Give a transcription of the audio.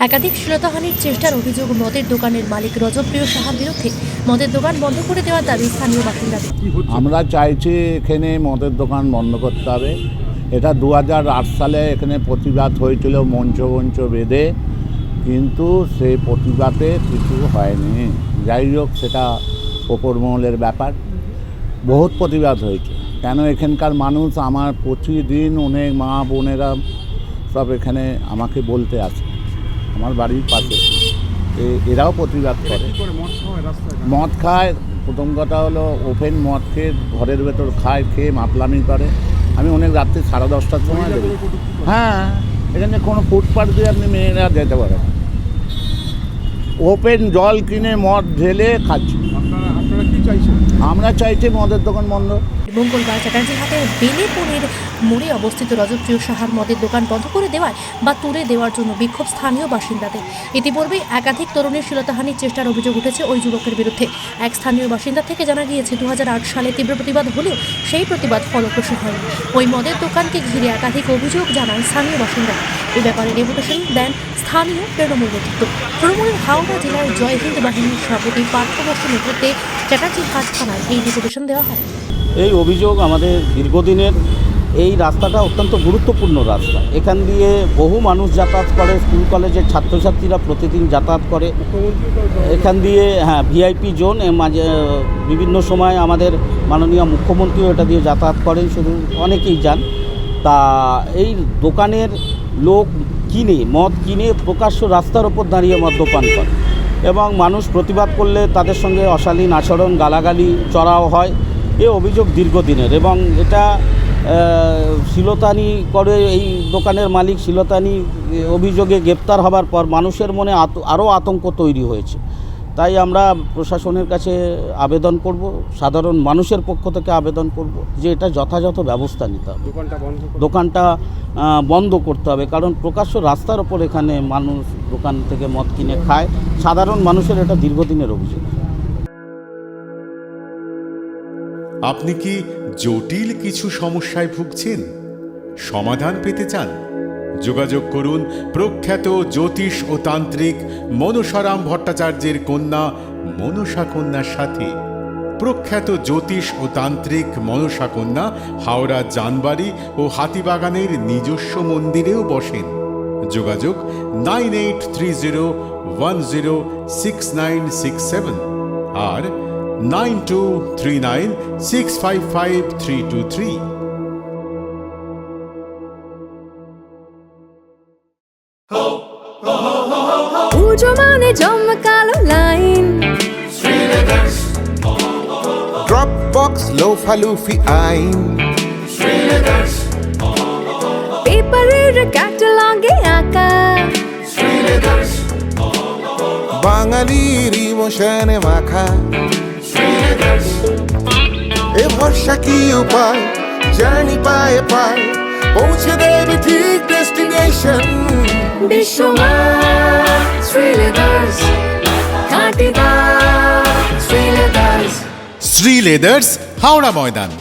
একাধিক শ্লীলতাহানির চেষ্টার অভিযোগ মদের দোকানের মালিক রজপ্রিয় সাহার বিরুদ্ধে। মদের দোকান বন্ধ করে দেওয়ার দাবি স্থানীয় বাসিন্দাদের। আমরা চাইছি এখানে মদের দোকান বন্ধ করতে হবে। এটা 2008 সালে এখানে প্রতিবাদ হয়েছিল মঞ্চ বেঁধে, কিন্তু সেই প্রতিবাদে কিছু হয়নি। যাই হোক, সেটা ওপর মহলের ব্যাপার। বহুত প্রতিবাদ হয়েছে। কেন এখানকার মানুষ আমার প্রতিদিন অনেক মা বোনেরা সব এখানে আমাকে বলতে আসে, আমার বাড়ির পাশে এরাও প্রতিবাদ করে। মদ খায়, প্রথম কথা হলো ওপেন মদ খেয়ে ঘরের ভেতর খেয়ে মাতলামি করে। আমি অনেক রাত্রি 10:30টার সময় দেখি। হ্যাঁ, এখানে কোনো ফুটপাথ দিয়ে আপনি মেয়েরা যেতে পারেন। ওপেন জল কিনে মদ ঢেলে খাচ্ছি। আমরা চাইছি মদের দোকান বন্ধ। মঙ্গলবার চ্যাটার্জিহাটের বেলেপুরের মোড়ে অবস্থিত রজপ্রিয় সাহার মদের দোকান বন্ধ করে দেওয়ায় বা তুলে দেওয়ার জন্য বিক্ষোভ স্থানীয় বাসিন্দাদের। ইতিপূর্বে একাধিক তরুণীর শ্লীলতাহানির চেষ্টার অভিযোগ উঠেছে ওই যুবকের বিরুদ্ধে। এক স্থানীয় বাসিন্দা থেকে জানা গিয়েছে 2008 সালে তীব্র প্রতিবাদ হলেও সেই প্রতিবাদ ফলপ্রসূ হয়নি। ওই মদের দোকানকে ঘিরে একাধিক অভিযোগ জানান স্থানীয় বাসিন্দারা। এ ব্যাপারে ডেপুটেশন দেন স্থানীয় তৃণমূল নেতৃত্ব। তৃণমূলের হাওড়া জেলার জয় হিন্দ বাহিনীর সভাপতি পার্থ বসুর নেতৃত্বে চ্যাটার্জিহাট থানায় এই ডেপুটেশন দেওয়া হয়। এই অভিযোগ আমাদের দীর্ঘদিনের। এই রাস্তাটা অত্যন্ত গুরুত্বপূর্ণ রাস্তা। এখান দিয়ে বহু মানুষ যাতায়াত করে, স্কুল কলেজের ছাত্রছাত্রীরা প্রতিদিন যাতায়াত করে এখান দিয়ে। হ্যাঁ, ভিআইপি জোন। মাঝে বিভিন্ন সময় আমাদের মাননীয় মুখ্যমন্ত্রীও এটা দিয়ে যাতায়াত করেন, শুধু অনেকেই যান। তা এই দোকানের লোক মদ কিনে প্রকাশ্য রাস্তার ওপর দাঁড়িয়ে মদ্যপান করে এবং মানুষ প্রতিবাদ করলে তাদের সঙ্গে অশালীন আচরণ, গালাগালি চড়াও হয়। এ অভিযোগ দীর্ঘদিনের এবং এটা শ্লীলতাহানি করে। এই দোকানের মালিক শ্লীলতাহানি অভিযোগে গ্রেপ্তার হবার পর মানুষের মনে আরও আতঙ্ক তৈরি হয়েছে। তাই আমরা প্রশাসনের কাছে আবেদন করব, সাধারণ মানুষের পক্ষ থেকে আবেদন করব যে এটা যথাযথ ব্যবস্থা নিতে হবে, দোকানটা বন্ধ করতে হবে। কারণ প্রকাশ্য রাস্তার ওপর এখানে মানুষ দোকান থেকে মদ কিনে খায়। সাধারণ মানুষের এটা দীর্ঘদিনের অভিযোগ। আপনি কি জটিল কিছু সমস্যায় ভুগছেন? সমাধান পেতে চান? যোগাযোগ করুন প্রখ্যাত জ্যোতিষ ও তান্ত্রিক মনসারাম ভট্টাচার্যের কন্যা মনসা কন্যার সাথে। প্রখ্যাত জ্যোতিষ ও তান্ত্রিক মনসা কন্যা হাওড়া জানবাড়ি ও হাতিবাগানের নিজস্ব মন্দিরেও বসেন। যোগাযোগ 9830106967 আর 9239655323। পুজো মানে জমকালো লাইন, ড্রপ বক্স লোফা লুফি আইন, পেপারের ক্যাটালগে আঁকা, বাঙালির ইমোশনে মাখা। এ ভরসা কি উপায়, জার্নি পায়ে পায় পৌঁছে দেবে ঠিক ডেস্টিনেশন। বিশ্বমান শ্রীলেদার্স, খাঁটি দাম শ্রীলেদার্স। শ্রী লেদার্স, হাওড়া ময়দান।